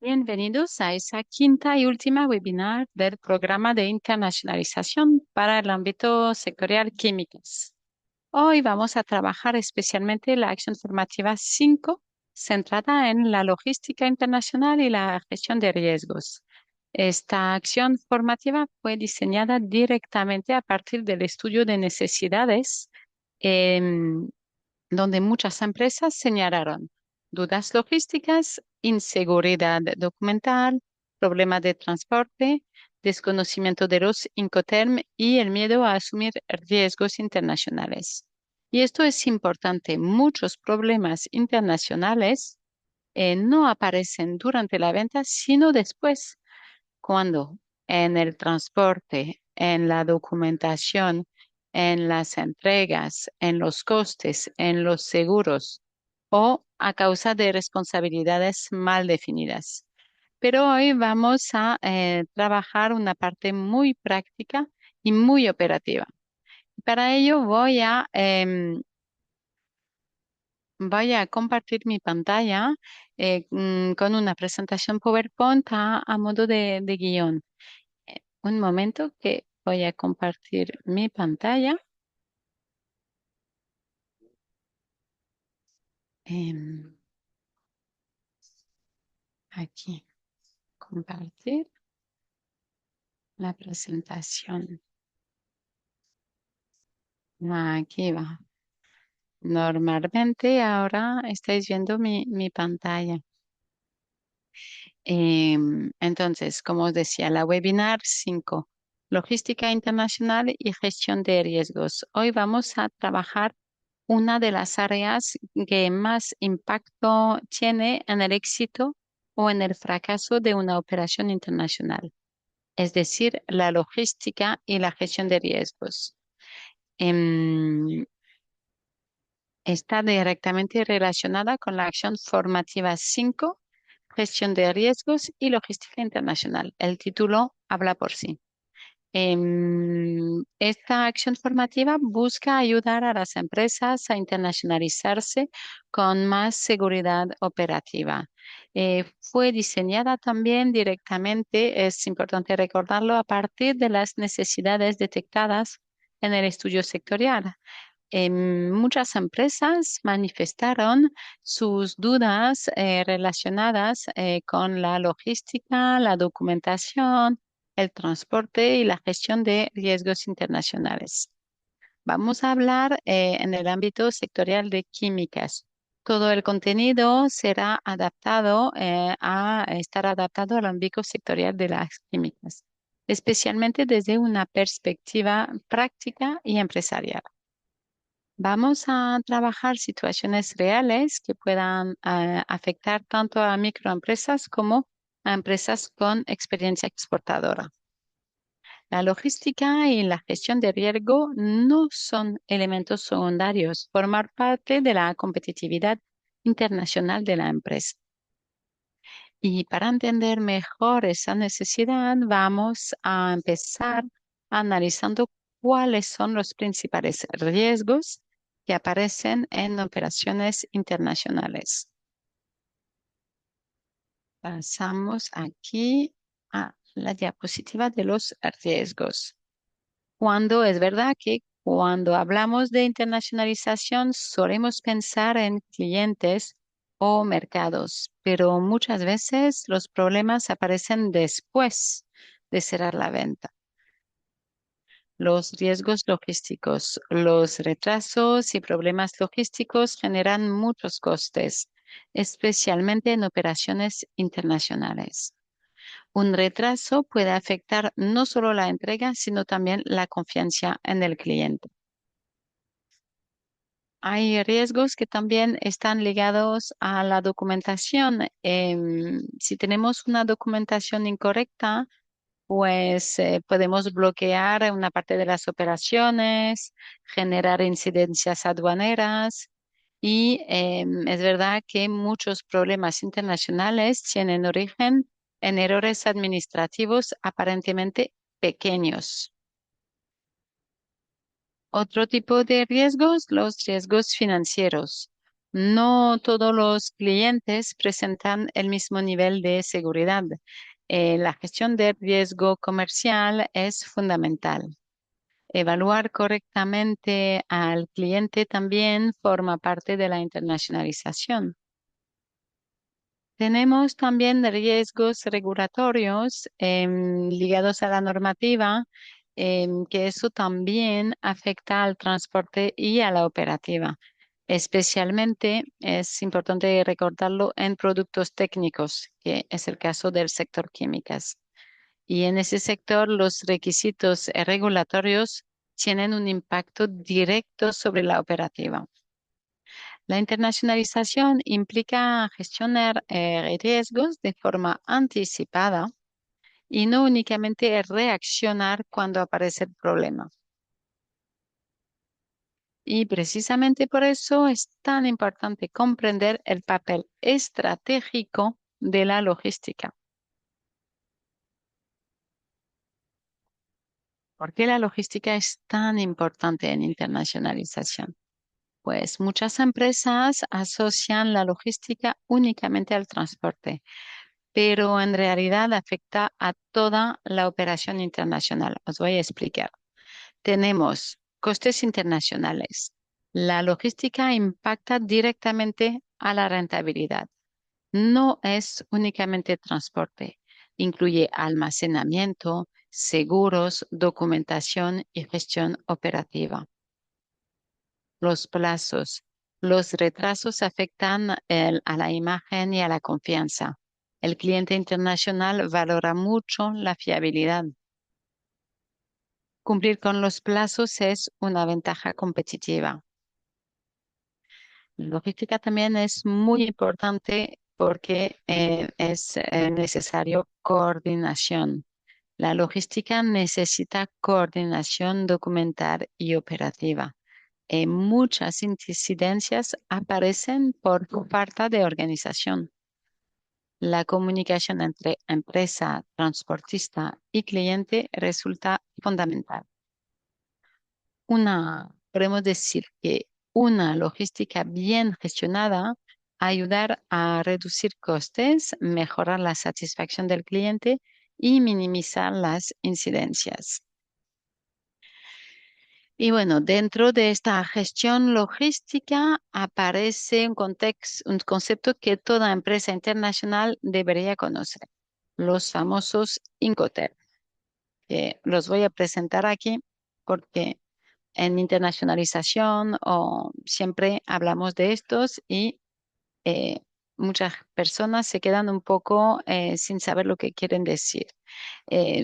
Bienvenidos a esa quinta y última webinar del programa de internacionalización para el ámbito sectorial químicas. Hoy vamos a trabajar especialmente la acción formativa 5, centrada en la logística internacional y la gestión de riesgos. Esta acción formativa fue diseñada directamente a partir del estudio de necesidades, em, donde muchas empresas señalaron dudas logísticas, inseguridad documental, problemas de transporte, desconocimiento de los Incoterm y el miedo a asumir riesgos internacionales. Y esto es importante. Muchos problemas internacionales no aparecen durante la venta, sino después, cuando en el transporte, en la documentación, en las entregas, en los costes, en los seguros o a causa de responsabilidades mal definidas. Pero hoy vamos a trabajar una parte muy práctica y muy operativa. Para ello voy a compartir mi pantalla con una presentación PowerPoint a modo de guión. Un momento que voy a compartir mi pantalla. Em, Aquí, compartir la presentación. Aquí va. Normalmente ahora estáis viendo mi pantalla. Entonces, como os decía, la webinar 5, Logística Internacional y Gestión de Riesgos. Hoy vamos a trabajar una de las áreas que más impacto tiene en el éxito o en el fracaso de una operación internacional, es decir, la logística y la gestión de riesgos. Em, Está directamente relacionada con la acción formativa 5, Gestión de riesgos y logística internacional. El título habla por sí. Esta acción formativa busca ayudar a las empresas a internacionalizarse con más seguridad operativa. Fue diseñada también directamente, es importante recordarlo, a partir de las necesidades detectadas en el estudio sectorial. Muchas empresas manifestaron sus dudas relacionadas con la logística, la documentación, el transporte y la gestión de riesgos internacionales. Vamos a hablar en el ámbito sectorial de químicas. Todo el contenido será adaptado a estar adaptado al ámbito sectorial de las químicas, especialmente desde una perspectiva práctica y empresarial. Vamos a trabajar situaciones reales que puedan afectar tanto a microempresas como a empresas con experiencia exportadora. La logística y la gestión de riesgo no son elementos secundarios, forman parte de la competitividad internacional de la empresa. Y para entender mejor esa necesidad, vamos a empezar analizando cuáles son los principales riesgos que aparecen en operaciones internacionales. Pasamos aquí a la diapositiva de los riesgos. Es verdad que cuando hablamos de internacionalización solemos pensar en clientes o mercados, pero muchas veces los problemas aparecen después de cerrar la venta. Los riesgos logísticos, los retrasos y problemas logísticos generan muchos costes, especialmente en operaciones internacionales. Un retraso puede afectar no solo la entrega, sino también la confianza en el cliente. Hay riesgos que también están ligados a la documentación. Si tenemos una documentación incorrecta, pues podemos bloquear una parte de las operaciones, generar incidencias aduaneras y es verdad que muchos problemas internacionales tienen origen en errores administrativos aparentemente pequeños. Otro tipo de riesgos, los riesgos financieros. No todos los clientes presentan el mismo nivel de seguridad. La gestión de riesgo comercial es fundamental. Evaluar correctamente al cliente también forma parte de la internacionalización. Tenemos también riesgos regulatorios ligados a la normativa, que eso también afecta al transporte y a la operativa. Especialmente es importante recordarlo en productos técnicos, que es el caso del sector químicas. Y en ese sector los requisitos regulatorios tienen un impacto directo sobre la operativa. La internacionalización implica gestionar riesgos de forma anticipada y no únicamente reaccionar cuando aparece el problema. Y precisamente por eso es tan importante comprender el papel estratégico de la logística. ¿Por qué la logística es tan importante en internacionalización? Pues muchas empresas asocian la logística únicamente al transporte, pero en realidad afecta a toda la operación internacional. Os voy a explicar. Tenemos costes internacionales. La logística impacta directamente a la rentabilidad. No es únicamente transporte, incluye almacenamiento, seguros, documentación y gestión operativa. Los plazos. Los retrasos afectan a la imagen y a la confianza. El cliente internacional valora mucho la fiabilidad. Cumplir con los plazos es una ventaja competitiva. La logística también es muy importante porque es necesario coordinación. La logística necesita coordinación documental y operativa. Muchas incidencias aparecen por falta de organización. La comunicación entre empresa, transportista y cliente resulta fundamental. Podemos decir que una logística bien gestionada ayudar a reducir costes, mejorar la satisfacción del cliente y minimizar las incidencias. Y bueno, dentro de esta gestión logística aparece un concepto que toda empresa internacional debería conocer, los famosos Incoterms, que los voy a presentar aquí porque en internacionalización o siempre hablamos de estos y eh, muchas personas se quedan un poco sin saber lo que quieren decir.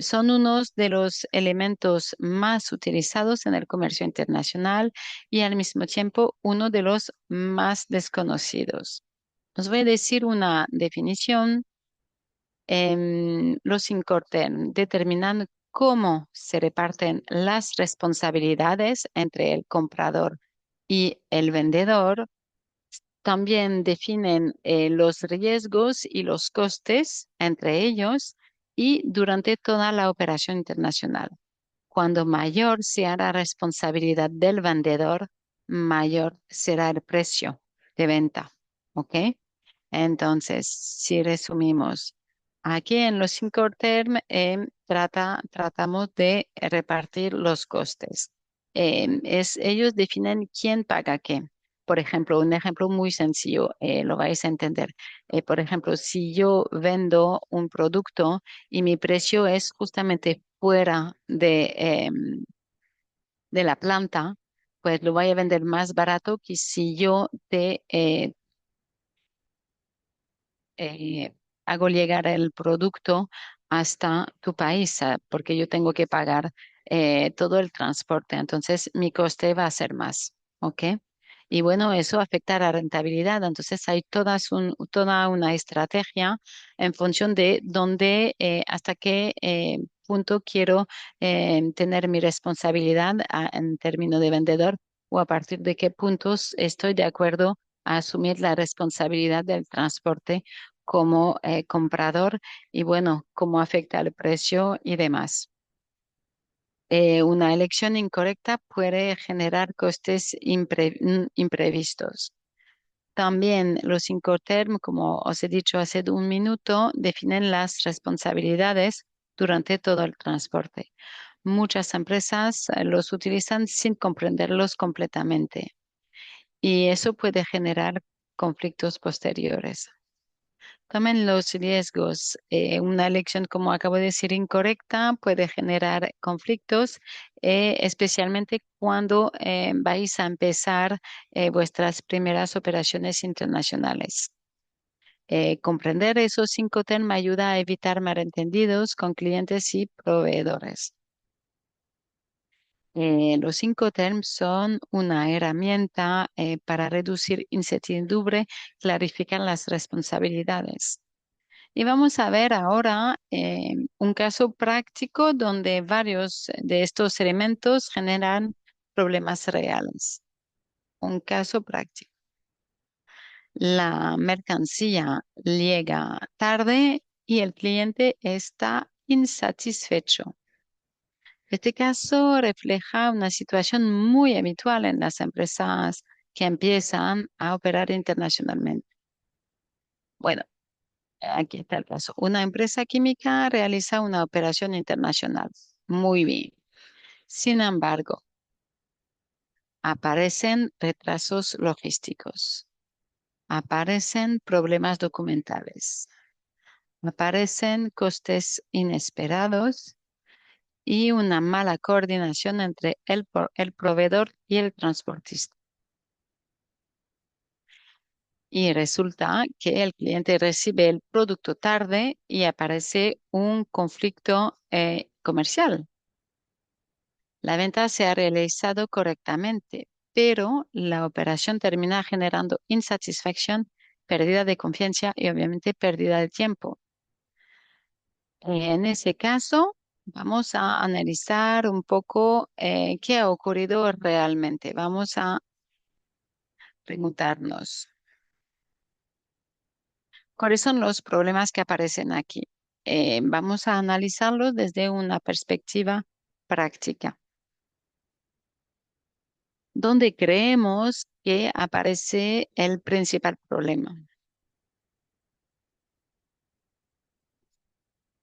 Son unos de los elementos más utilizados en el comercio internacional y al mismo tiempo uno de los más desconocidos. Os voy a decir una definición. Los Incoterm determinan cómo se reparten las responsabilidades entre el comprador y el vendedor. También definen los riesgos y los costes entre ellos y durante toda la operación internacional. Cuando mayor sea la responsabilidad del vendedor, mayor será el precio de venta. ¿Ok? Entonces, si resumimos, aquí en los cinco term tratamos de repartir los costes. Ellos definen quién paga qué. Por ejemplo, un ejemplo muy sencillo, lo vais a entender. Por ejemplo, si yo vendo un producto y mi precio es justamente fuera de la planta, pues lo voy a vender más barato que si yo te hago llegar el producto hasta tu país, porque yo tengo que pagar todo el transporte. Entonces, mi coste va a ser más, ¿ok? Y bueno, eso afecta a la rentabilidad. Entonces, hay toda una estrategia en función de dónde, hasta qué punto quiero tener mi responsabilidad en términos de vendedor o a partir de qué puntos estoy de acuerdo a asumir la responsabilidad del transporte como comprador y bueno, cómo afecta el precio y demás. Una elección incorrecta puede generar costes imprevistos. También los Incoterm, como os he dicho hace un minuto, definen las responsabilidades durante todo el transporte. Muchas empresas los utilizan sin comprenderlos completamente y eso puede generar conflictos posteriores. Tomen los riesgos. Una elección, como acabo de decir, incorrecta puede generar conflictos, especialmente cuando vais a empezar vuestras primeras operaciones internacionales. Comprender esos cinco temas ayuda a evitar malentendidos con clientes y proveedores. Los cinco terms son una herramienta para reducir incertidumbre, clarificar las responsabilidades. Y vamos a ver ahora un caso práctico donde varios de estos elementos generan problemas reales. Un caso práctico. La mercancía llega tarde y el cliente está insatisfecho. Este caso refleja una situación muy habitual en las empresas que empiezan a operar internacionalmente. Bueno, aquí está el caso. Una empresa química realiza una operación internacional. Muy bien. Sin embargo, aparecen retrasos logísticos, aparecen problemas documentales, aparecen costes inesperados y una mala coordinación entre el proveedor y el transportista. Y resulta que el cliente recibe el producto tarde y aparece un conflicto comercial. La venta se ha realizado correctamente, pero la operación termina generando insatisfacción, pérdida de confianza y obviamente pérdida de tiempo. En ese caso, vamos a analizar un poco qué ha ocurrido realmente. Vamos a preguntarnos cuáles son los problemas que aparecen aquí. Vamos a analizarlos desde una perspectiva práctica. ¿Dónde creemos que aparece el principal problema?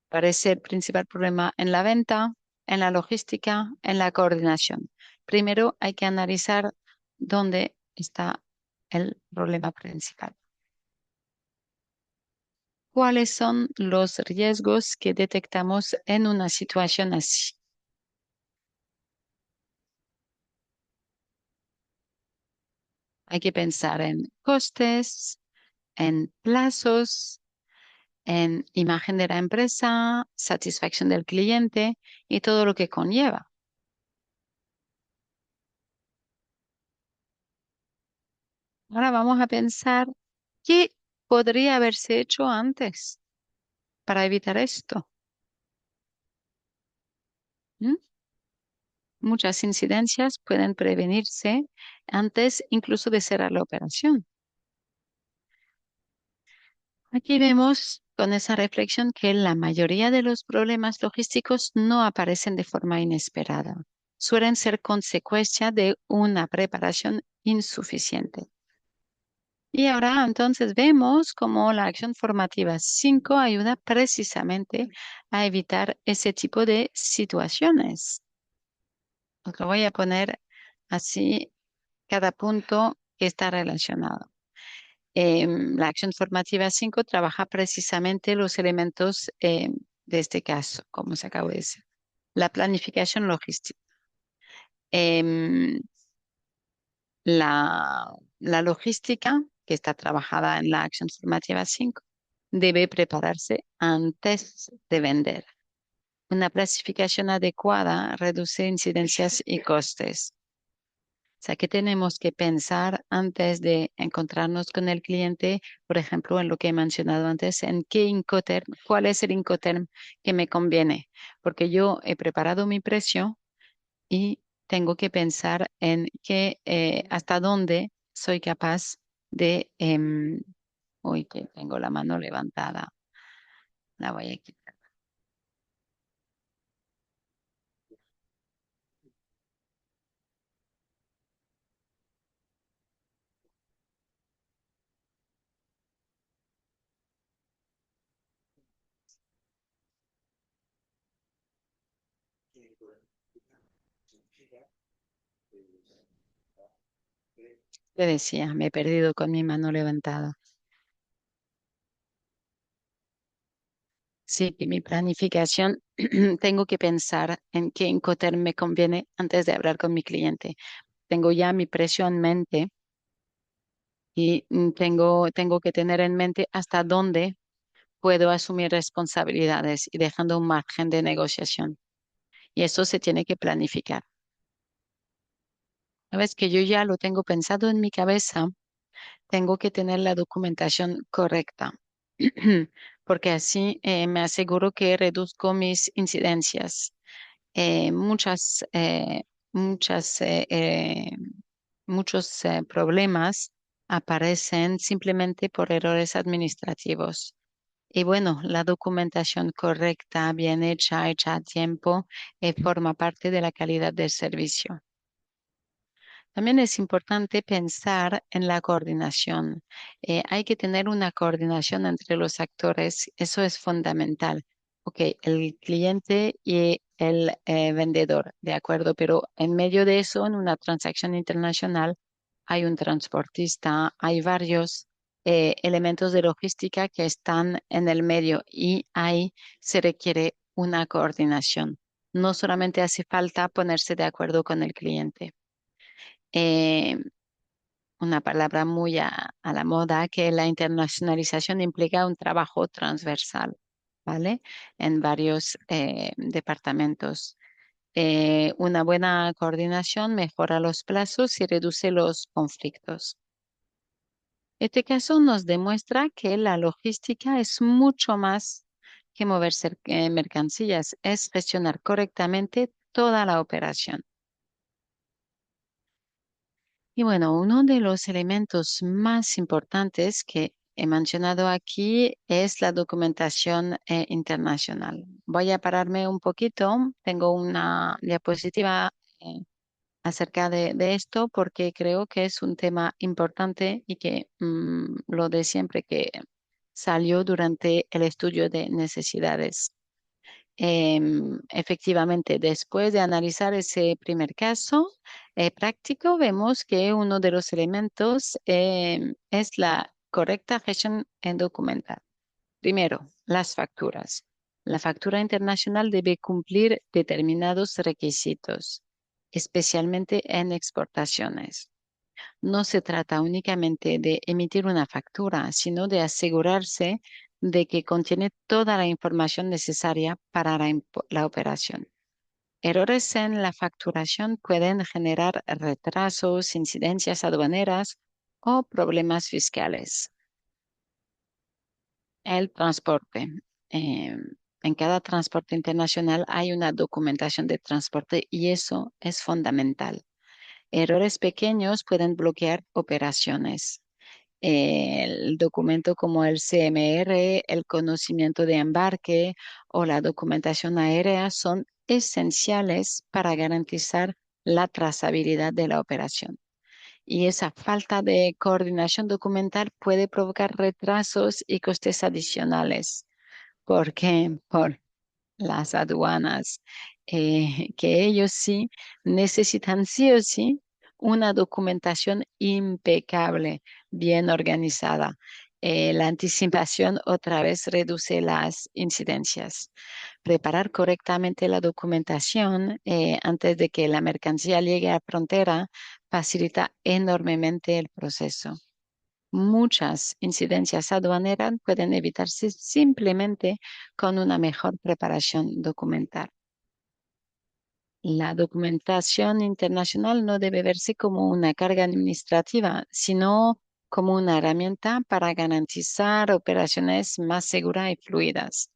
Aparece el principal problema en la venta, en la logística, en la coordinación. Primero hay que analizar dónde está el problema principal. ¿Cuáles son los riesgos que detectamos en una situación así? Hay que pensar en costes, en plazos, en imagen de la empresa, satisfacción del cliente y todo lo que conlleva. Ahora vamos a pensar qué podría haberse hecho antes para evitar esto. ¿Mm? Muchas incidencias pueden prevenirse antes incluso de cerrar la operación. Aquí vemos con esa reflexión que la mayoría de los problemas logísticos no aparecen de forma inesperada. Suelen ser consecuencia de una preparación insuficiente. Y ahora entonces vemos cómo la acción formativa 5 ayuda precisamente a evitar ese tipo de situaciones. Os lo voy a poner así cada punto que está relacionado. La acción formativa 5 trabaja precisamente los elementos de este caso, como se acabó de decir. La planificación logística. Em, la logística, que está trabajada en la acción formativa 5, debe prepararse antes de vender. Una clasificación adecuada reduce incidencias y costes. O sea, que tenemos que pensar antes de encontrarnos con el cliente, por ejemplo, en lo que he mencionado antes, en qué Incoterm, cuál es el Incoterm que me conviene, porque yo he preparado mi precio y tengo que pensar en qué, hasta dónde soy capaz de, uy, que tengo la mano levantada, la voy a quitar. Te decía, me he perdido con mi mano levantada. Sí, que mi planificación, tengo que pensar en qué encoter me conviene antes de hablar con mi cliente. Tengo ya mi precio en mente y tengo que tener en mente hasta dónde puedo asumir responsabilidades y dejando un margen de negociación. Y eso se tiene que planificar. Una vez que yo ya lo tengo pensado en mi cabeza, tengo que tener la documentación correcta, porque así me aseguro que reduzco mis incidencias. Eh, muchas, eh, muchas, muchos problemas aparecen simplemente por errores administrativos. Y bueno, la documentación correcta, bien hecha, hecha a tiempo, forma parte de la calidad del servicio. También es importante pensar en la coordinación. Hay que tener una coordinación entre los actores, eso es fundamental. Ok, el cliente y el vendedor, de acuerdo, pero en medio de eso, en una transacción internacional, hay un transportista, hay varios elementos de logística que están en el medio y ahí se requiere una coordinación. No solamente hace falta ponerse de acuerdo con el cliente. eh, una palabra muy a la moda, que la internacionalización implica un trabajo transversal, ¿vale? En varios departamentos. Una buena coordinación mejora los plazos y reduce los conflictos. Este caso nos demuestra que la logística es mucho más que mover mercancías, es gestionar correctamente toda la operación. Y bueno, uno de los elementos más importantes que he mencionado aquí es la documentación internacional. Voy a pararme un poquito. Tengo una diapositiva acerca de esto porque creo que es un tema importante y que lo de siempre que salió durante el estudio de necesidades. Efectivamente, después de analizar ese primer caso práctico, vemos que uno de los elementos es la correcta gestión en documental. Primero, las facturas. La factura internacional debe cumplir determinados requisitos, especialmente en exportaciones. No se trata únicamente de emitir una factura, sino de asegurarse de que contiene toda la información necesaria para la operación. Errores en la facturación pueden generar retrasos, incidencias aduaneras o problemas fiscales. El transporte. Eh, en cada transporte internacional hay una documentación de transporte y eso es fundamental. Errores pequeños pueden bloquear operaciones. El documento como el CMR, el conocimiento de embarque o la documentación aérea son esenciales para garantizar la trazabilidad de la operación. Y esa falta de coordinación documental puede provocar retrasos y costes adicionales. ¿Por qué? Por las aduanas, que ellos sí necesitan sí o sí una documentación impecable, bien organizada. La anticipación otra vez reduce las incidencias. Preparar correctamente la documentación antes de que la mercancía llegue a frontera facilita enormemente el proceso. Muchas incidencias aduaneras pueden evitarse simplemente con una mejor preparación documental. La documentación internacional no debe verse como una carga administrativa, sino como una herramienta para garantizar operaciones más seguras y fluidas.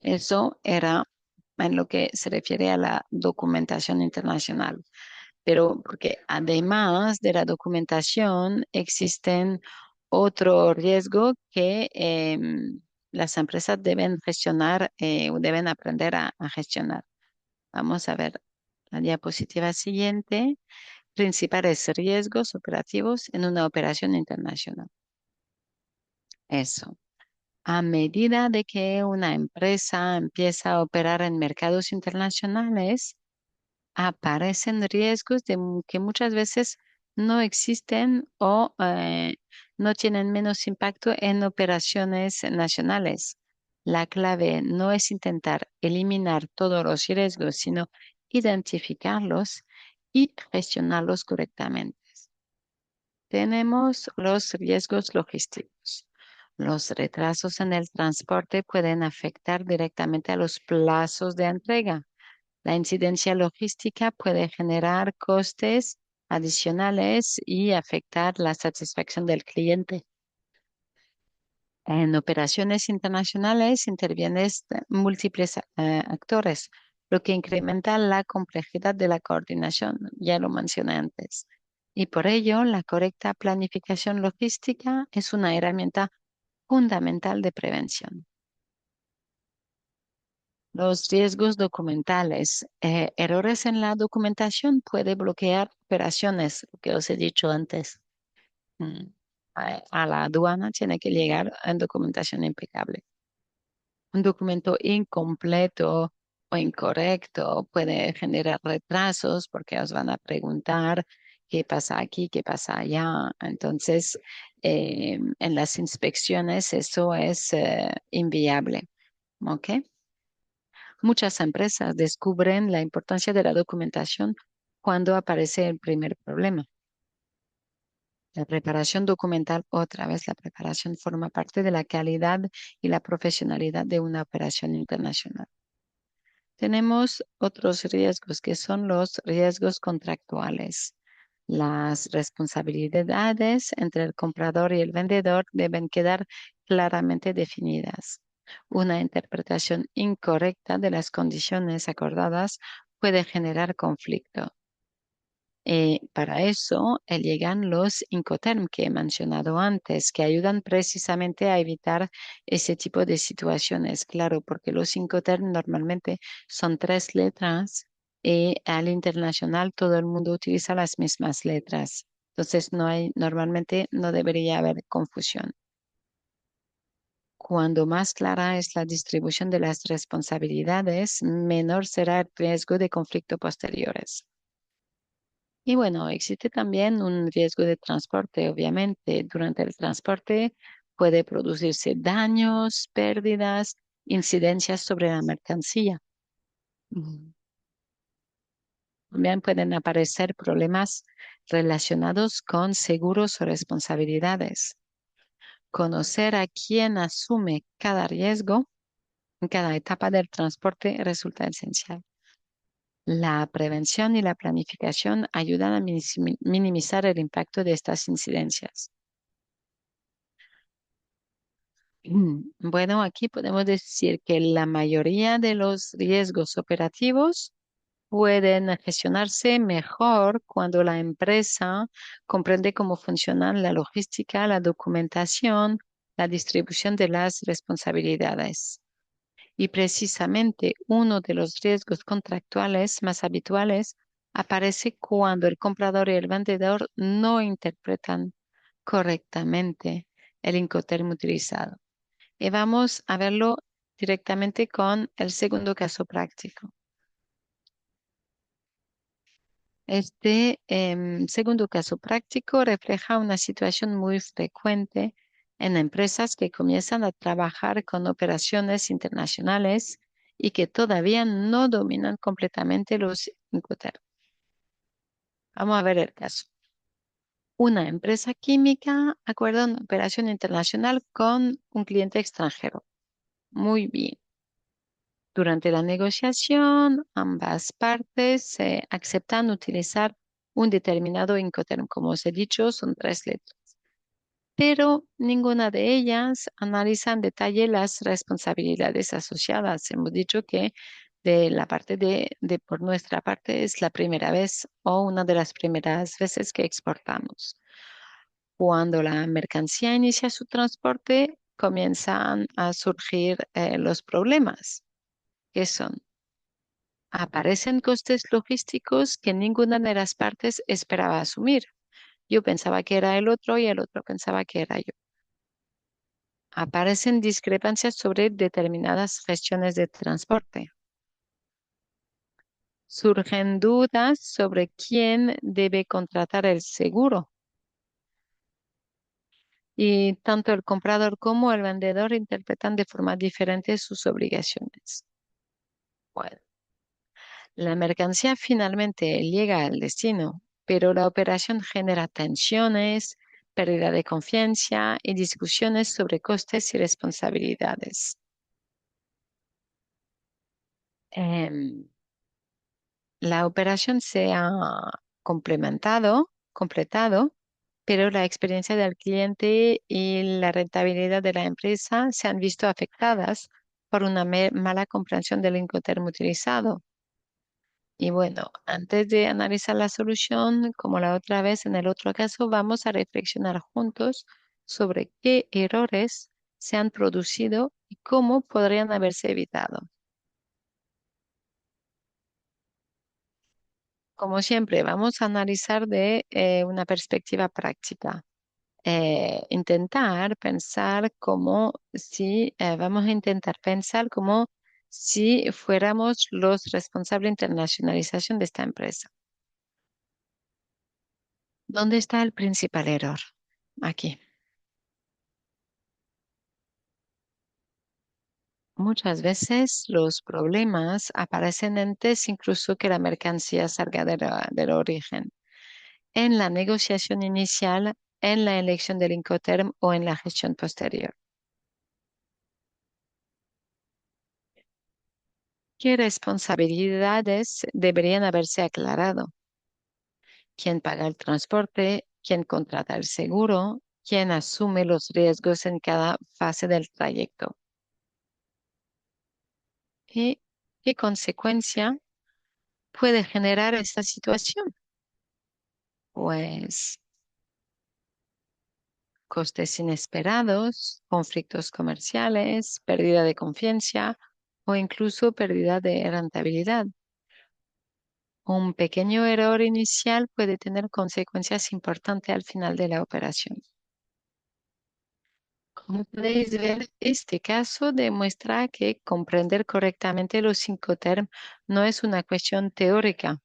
Eso era en lo que se refiere a la documentación internacional. Pero porque además de la documentación existen otro riesgo que las empresas deben gestionar o deben aprender a gestionar. Vamos a ver la diapositiva siguiente. Principales riesgos operativos en una operación internacional. Eso. A medida de que una empresa empieza a operar en mercados internacionales, aparecen riesgos que muchas veces no existen o no tienen menos impacto en operaciones nacionales. La clave no es intentar eliminar todos los riesgos, sino identificarlos y gestionarlos correctamente. Tenemos los riesgos logísticos. Los retrasos en el transporte pueden afectar directamente a los plazos de entrega. La incidencia logística puede generar costes adicionales y afectar la satisfacción del cliente. En operaciones internacionales intervienen múltiples actores, lo que incrementa la complejidad de la coordinación, ya lo mencioné antes. Y por ello, la correcta planificación logística es una herramienta fundamental de prevención. Los riesgos documentales. Errores en la documentación puede bloquear operaciones, lo que os he dicho antes. Mm, a la aduana tiene que llegar en documentación impecable. Un documento incompleto o incorrecto puede generar retrasos porque os van a preguntar qué pasa aquí, qué pasa allá. Entonces, en las inspecciones eso es inviable. ¿Ok? Muchas empresas descubren la importancia de la documentación cuando aparece el primer problema. La preparación documental, otra vez, la preparación forma parte de la calidad y la profesionalidad de una operación internacional. Tenemos otros riesgos que son los riesgos contractuales. Las responsabilidades entre el comprador y el vendedor deben quedar claramente definidas. Una interpretación incorrecta de las condiciones acordadas puede generar conflicto. Para eso llegan los Incoterm que he mencionado antes, que ayudan precisamente a evitar ese tipo de situaciones. Claro, porque los Incoterm normalmente son 3 letras y al internacional todo el mundo utiliza las mismas letras. Entonces normalmente no debería haber confusión. Cuando más clara es la distribución de las responsabilidades, menor será el riesgo de conflicto posteriores. Y bueno, existe también un riesgo de transporte, obviamente. Durante el transporte puede producirse daños, pérdidas, incidencias sobre la mercancía. Mm. También pueden aparecer problemas relacionados con seguros o responsabilidades. Conocer a quién asume cada riesgo en cada etapa del transporte resulta esencial. La prevención y la planificación ayudan a minimizar el impacto de estas incidencias. Bueno, aquí podemos decir que la mayoría de los riesgos operativos pueden gestionarse mejor cuando la empresa comprende cómo funcionan la logística, la documentación, la distribución de las responsabilidades. Y precisamente uno de los riesgos contractuales más habituales aparece cuando el comprador y el vendedor no interpretan correctamente el Incoterm utilizado. Y vamos a verlo directamente con el segundo caso práctico. Este segundo caso práctico refleja una situación muy frecuente en empresas que comienzan a trabajar con operaciones internacionales y que todavía no dominan completamente los Incoterm. Vamos a ver el caso. Una empresa química acuerda una operación internacional con un cliente extranjero. Muy bien. Durante la negociación, ambas partes aceptan utilizar un determinado Incoterm. Como os he dicho, son 3 letras, pero ninguna de ellas analiza en detalle las responsabilidades asociadas. Hemos dicho que de la parte por nuestra parte es la primera vez o una de las primeras veces que exportamos. Cuando la mercancía inicia su transporte, comienzan a surgir los problemas, que son aparecen costes logísticos que ninguna de las partes esperaba asumir. Yo pensaba que era el otro y el otro pensaba que era yo. Aparecen discrepancias sobre determinadas gestiones de transporte. Surgen dudas sobre quién debe contratar el seguro. Y tanto el comprador como el vendedor interpretan de forma diferente sus obligaciones. Bueno, la mercancía finalmente llega al destino, pero la operación genera tensiones, pérdida de confianza y discusiones sobre costes y responsabilidades. Em, la operación se ha completado, pero la experiencia del cliente y la rentabilidad de la empresa se han visto afectadas por una mala comprensión del Incoterm utilizado. Y bueno, antes de analizar la solución, como la otra vez en el otro caso, vamos a reflexionar juntos sobre qué errores se han producido y cómo podrían haberse evitado. Como siempre, vamos a analizar de una perspectiva práctica. Intentar pensar como si, vamos a intentar pensar como si fuéramos los responsables de internacionalización de esta empresa. ¿Dónde está el principal error? Aquí. Muchas veces los problemas aparecen antes incluso que la mercancía salga del origen, en la negociación inicial, en la elección del Incoterm o en la gestión posterior. ¿Qué responsabilidades deberían haberse aclarado? ¿Quién paga el transporte? ¿Quién contrata el seguro? ¿Quién asume los riesgos en cada fase del trayecto? ¿Y qué consecuencia puede generar esta situación? Pues costes inesperados, conflictos comerciales, pérdida de confianza o incluso pérdida de rentabilidad. Un pequeño error inicial puede tener consecuencias importantes al final de la operación. Como podéis ver, este caso demuestra que comprender correctamente los cinco términos no es una cuestión teórica,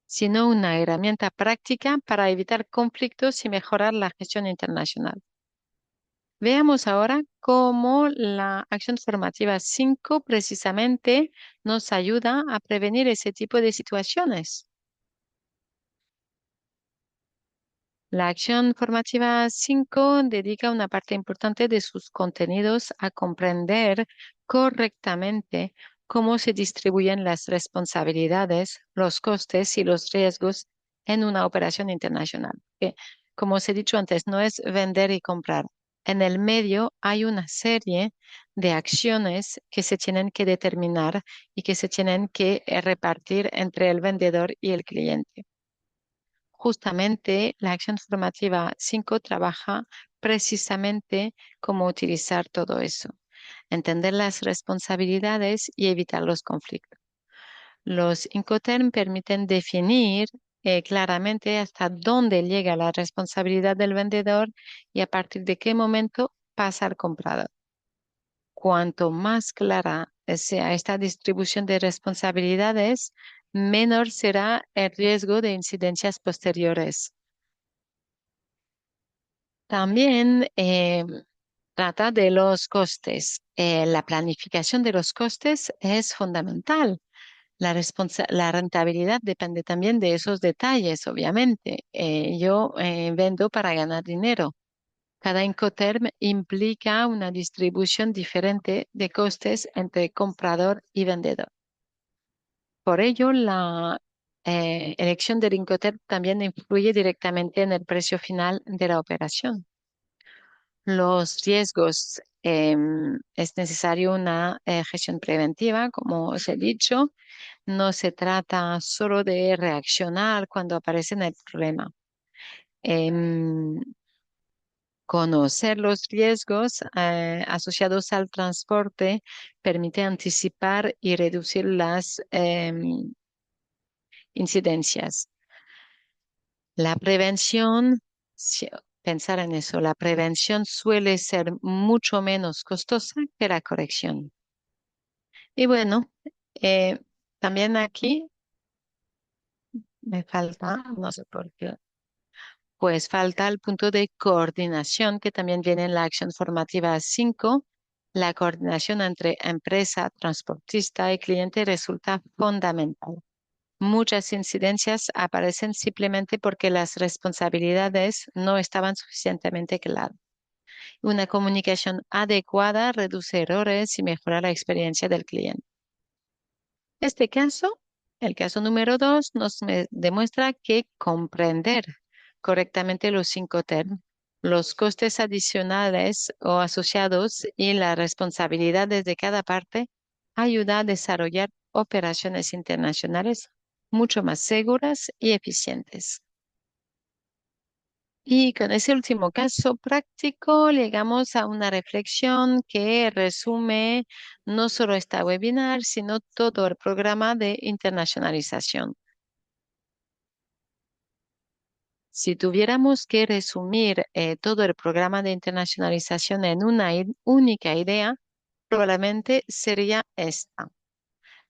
sino una herramienta práctica para evitar conflictos y mejorar la gestión internacional. Veamos ahora cómo la acción formativa 5 precisamente nos ayuda a prevenir ese tipo de situaciones. La acción formativa 5 dedica una parte importante de sus contenidos a comprender correctamente cómo se distribuyen las responsabilidades, los costes y los riesgos en una operación internacional. Que, como os he dicho antes, no es vender y comprar. En el medio hay una serie de acciones que se tienen que determinar y que se tienen que repartir entre el vendedor y el cliente. Justamente la acción formativa 5 trabaja precisamente cómo utilizar todo eso, entender las responsabilidades y evitar los conflictos. Los Incoterm permiten definir claramente hasta dónde llega la responsabilidad del vendedor y a partir de qué momento pasa al comprador. Cuanto más clara sea esta distribución de responsabilidades, menor será el riesgo de incidencias posteriores. También trata de los costes. La planificación de los costes es fundamental. La rentabilidad depende también de esos detalles, obviamente. Yo vendo para ganar dinero. Cada Incoterm implica una distribución diferente de costes entre comprador y vendedor. Por ello, la elección del Incoterm también influye directamente en el precio final de la operación. Los riesgos, es necesario una gestión preventiva, como os he dicho. No se trata solo de reaccionar cuando aparece el problema. Em, Conocer los riesgos asociados al transporte permite anticipar y reducir las incidencias. La prevención pensar en eso. La prevención suele ser mucho menos costosa que la corrección. Y bueno, eh, también aquí me falta, no sé por qué, pues falta el punto de coordinación que también viene en la acción formativa 5. La coordinación entre empresa, transportista y cliente resulta fundamental. Muchas incidencias aparecen simplemente porque las responsabilidades no estaban suficientemente claras. Una comunicación adecuada reduce errores y mejora la experiencia del cliente. Este caso, el caso número 2, demuestra que comprender correctamente los cinco términos, los costes adicionales o asociados y las responsabilidades de cada parte ayuda a desarrollar operaciones internacionales mucho más seguras y eficientes. Y con ese último caso práctico, llegamos a una reflexión que resume no solo esta webinar, sino todo el programa de internacionalización. Si tuviéramos que resumir todo el programa de internacionalización en una única idea, probablemente sería esta.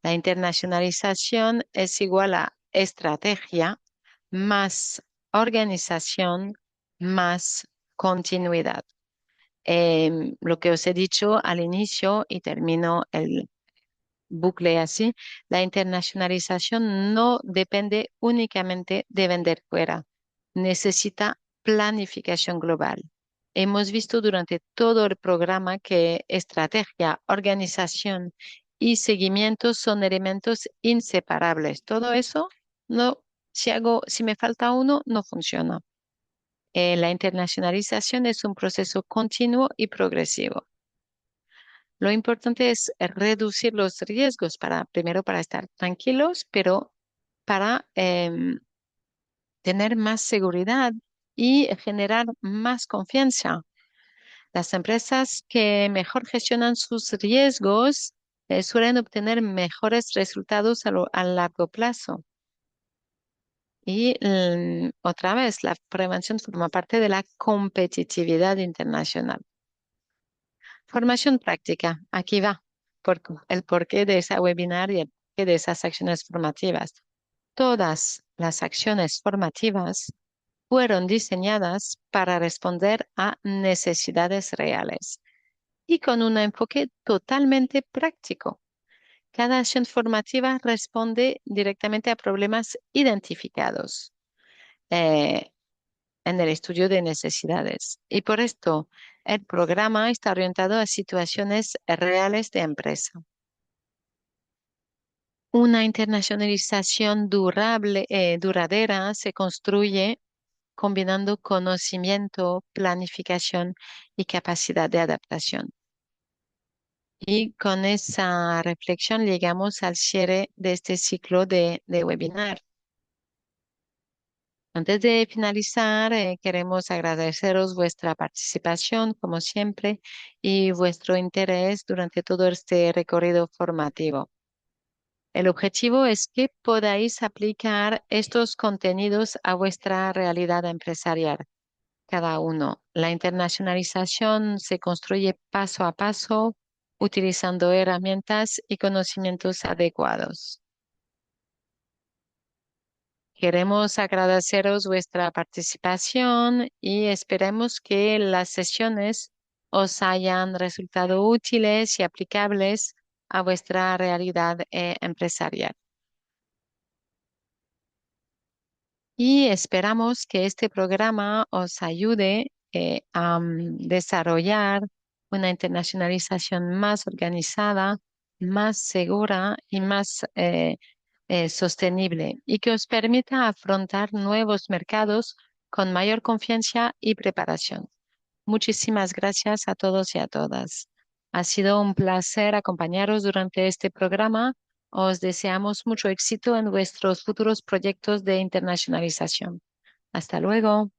La internacionalización es igual a estrategia más organización más continuidad. Lo que os he dicho al inicio y termino el bucle así, la internacionalización no depende únicamente de vender fuera, necesita planificación global. Hemos visto durante todo el programa que estrategia, organización y seguimiento son elementos inseparables. Todo eso no, si me falta uno, no funciona. La internacionalización es un proceso continuo y progresivo. Lo importante es reducir los riesgos primero para estar tranquilos, pero para tener más seguridad y generar más confianza. Las empresas que mejor gestionan sus riesgos suelen obtener mejores resultados a largo plazo. Y otra vez, la prevención forma parte de la competitividad internacional. Formación práctica, aquí va, el porqué de esa webinar y el porqué de esas acciones formativas. Todas las acciones formativas fueron diseñadas para responder a necesidades reales y con un enfoque totalmente práctico. Cada acción formativa responde directamente a problemas identificados eh, en el estudio de necesidades. Y por esto, el programa está orientado a situaciones reales de empresa. Una internacionalización duradera se construye combinando conocimiento, planificación y capacidad de adaptación. Y con esa reflexión llegamos al cierre de este ciclo de webinar. Antes de finalizar, queremos agradeceros vuestra participación, como siempre, y vuestro interés durante todo este recorrido formativo. El objetivo es que podáis aplicar estos contenidos a vuestra realidad empresarial, cada uno. La internacionalización se construye paso a paso, utilizando herramientas y conocimientos adecuados. Queremos agradeceros vuestra participación y esperemos que las sesiones os hayan resultado útiles y aplicables a vuestra realidad empresarial. Y esperamos que este programa os ayude a desarrollar una internacionalización más organizada, más segura y más sostenible y que os permita afrontar nuevos mercados con mayor confianza y preparación. Muchísimas gracias a todos y a todas. Ha sido un placer acompañaros durante este programa. Os deseamos mucho éxito en vuestros futuros proyectos de internacionalización. Hasta luego.